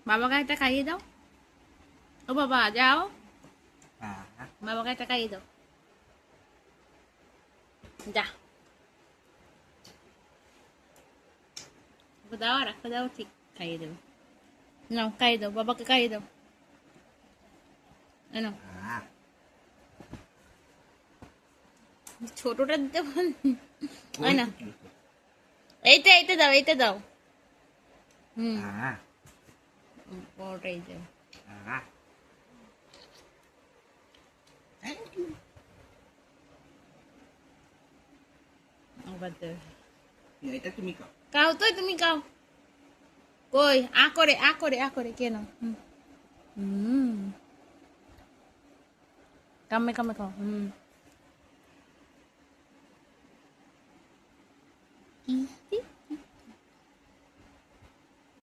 বাবাকে একটা খাইয়ে দাও। ও বাবা যাও, À, বাবাকে একটা খাইয়ে দাও। যা, ওকে দাও আর একটা দাও, ঠিক খাইয়ে দেবে। নাও খাইয়ে দাও, বাবাকে খাইয়ে দাও। নাও, à, ছোটটা দিতে পারি। ওই ôi না, cái kiểu এইটা এইটা দাও, এইটা দাও। হুম, à, বড়টাই দাও। à, thank you. আবার দাও। এটা তুমি খাও। খাও তো, তুমি খাও। কই আ করে আ করে আ করে কেন? হুম হুম, কামে কামে খাও। হুম, ইতি